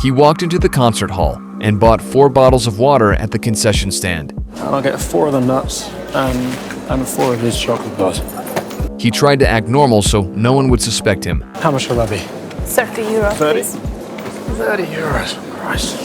He walked into the concert hall and bought 4 bottles of water at the concession stand. I'll get 4 of the nuts and 4 of these chocolate bars. He tried to act normal so no one would suspect him. How much will that be? 30 euros, 30? please. 30 euros. Christ.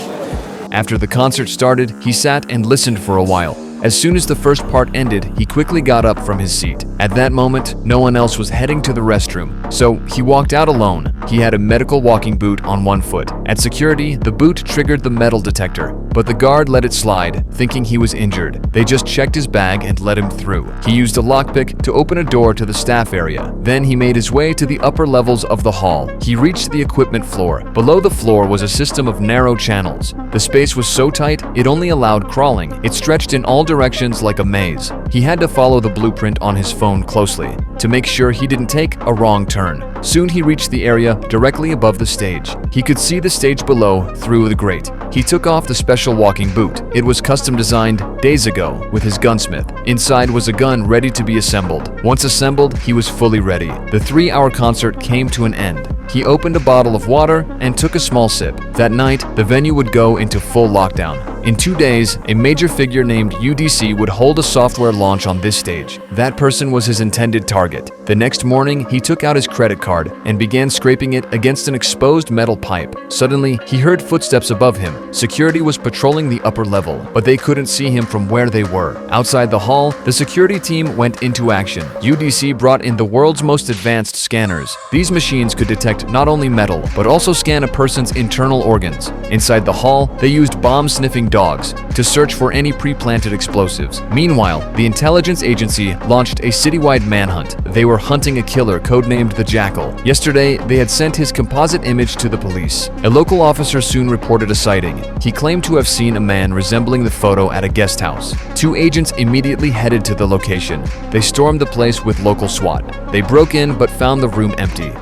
After the concert started, he sat and listened for a while. As soon as the first part ended, he quickly got up from his seat. At that moment, no one else was heading to the restroom, so he walked out alone. He had a medical walking boot on one foot. At security, the boot triggered the metal detector, but the guard let it slide, thinking he was injured. They just checked his bag and let him through. He used a lockpick to open a door to the staff area. Then he made his way to the upper levels of the hall. He reached the equipment floor. Below the floor was a system of narrow channels. The space was so tight, it only allowed crawling. It stretched in all directions like a maze. He had to follow the blueprint on his phone closely to make sure he didn't take a wrong turn. Soon he reached the area directly above the stage. He could see the stage below through the grate. He took off the special walking boot. It was custom designed days ago with his gunsmith. Inside was a gun ready to be assembled. Once assembled, he was fully ready. The 3-hour concert came to an end. He opened a bottle of water and took a small sip. That night, the venue would go into full lockdown. In 2 days, a major figure named UDC would hold a software launch on this stage. That person was his intended target. The next morning, he took out his credit card and began scraping it against an exposed metal pipe. Suddenly, he heard footsteps above him. Security was patrolling the upper level, but they couldn't see him from where they were. Outside the hall, the security team went into action. UDC brought in the world's most advanced scanners. These machines could detect not only metal, but also scan a person's internal organs. Inside the hall, they used bomb-sniffing dogs to search for any pre-planted explosives. Meanwhile, the intelligence agency launched a citywide manhunt. They were hunting a killer codenamed the Jackal. Yesterday, they had sent his composite image to the police. A local officer soon reported a sighting. He claimed to have seen a man resembling the photo at a guest house. 2 agents immediately headed to the location. They stormed the place with local SWAT. They broke in but found the room empty.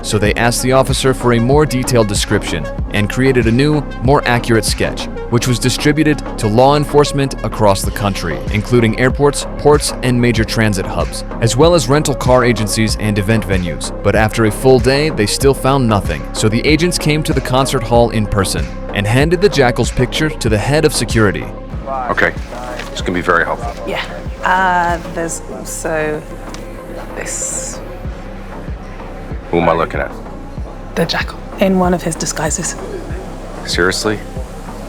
So they asked the officer for a more detailed description and created a new, more accurate sketch, which was distributed to law enforcement across the country, including airports, ports, and major transit hubs, as well as rental car agencies and event venues. But after a full day, they still found nothing. So the agents came to the concert hall in person and handed the Jackal's picture to the head of security. Okay, this can be very helpful. Yeah. There's also this. Who am I looking at? The Jackal. In one of his disguises. Seriously?